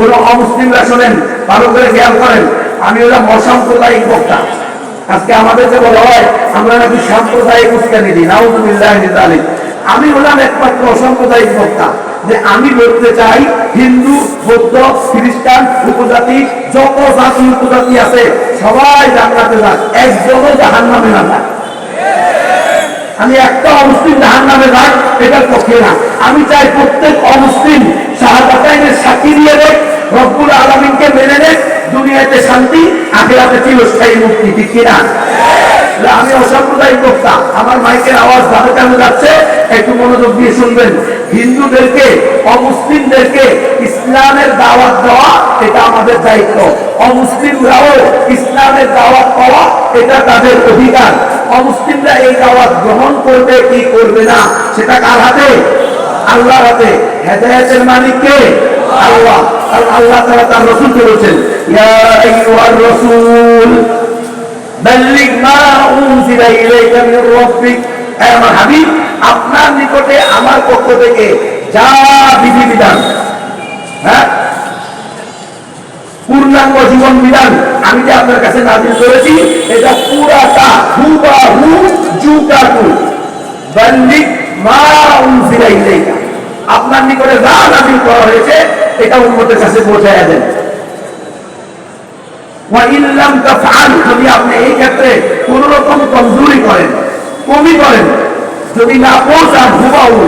কোন অমুসলিমরা শোনেন, ভালো করে খেয়াল করেন, আমি হলাম অসাম্প্রদায়িক বক্তা। আজকে আমাদেরকে বলা হয় আমরা নাকি সাম্প্রদায়িক উস্কানি দিই, নাউযুবিল্লাহি মিন যালিক। আমি হলাম একমাত্র অসাম্প্রদায়িক বক্তা, যে আমি বলতে চাই হিন্দু, বৌদ্ধ, খ্রিস্টান, উপজাতি, যত জাতি উপজাতি আছে সবাই জান্নাতে যাক, একজনও জাহান্নামে না যাক। আমি একটা অমুসলিম জাহান্নামে যাক এটার পক্ষে না। আমি চাই প্রত্যেক অমুসলিম শাহাদাতাইনের সাক্ষী দিয়ে দেখ, রব্বুল আলামিনকে মেনে নেক, দুনিয়াতে শান্তি, আখিরাতে চিরস্থায়ী মুক্তি। ঠিক কিনা? আমি অসাম্প্রদায়িক বক্তা, আমার মাইকের আওয়াজ ভালো কেন যাচ্ছে একটু মনোযোগ দিয়ে শুনবেন। হিন্দুদেরকে, অমুসলিমদেরকে ইসলামের দাওয়াত দেওয়া এটা আমাদের দায়িত্ব। অমুসলিমরাও ইসলামের দাওয়াত পাওয়া এটা তাদের অধিকার। অমুসলিমরা এই দাওয়াত গ্রহণ করবে কি করবে না সেটা কার হাতে? আল্লাহর হাতে। হেদায়েতের মালিক কে? আল্লাহ। আর আল্লাহ তাআলা তার রাসূলকে বলেছেন, ইয়া আইয়ুহার রাসূল বাল্লিগ মা উনজিলা ইলাইকা মির রাব্বিক। হে আমার হাবিব, আপনার নিকটে আমার পক্ষ থেকে যা বিধিবিধান, হ্যাঁ, পূর্ণাঙ্গ জীবন বিধান আমি যে আপনার কাছে নাযিল করেছি এটা পুরাটা হুবাহু জুকাতু বাল্লিগ মা উনজিলা ইলাইকা। আপনার নিকটে যা নাযিল করা হয়েছে এটা উম্মতের কাছে পৌঁছায়া দেন। ওয়া ইল্লাম তাফআল, যদি আপনি এই ক্ষেত্রে কোন রকম কমজোরি করেন, কমি করেন, যদি না পৌঁছান হুবাহু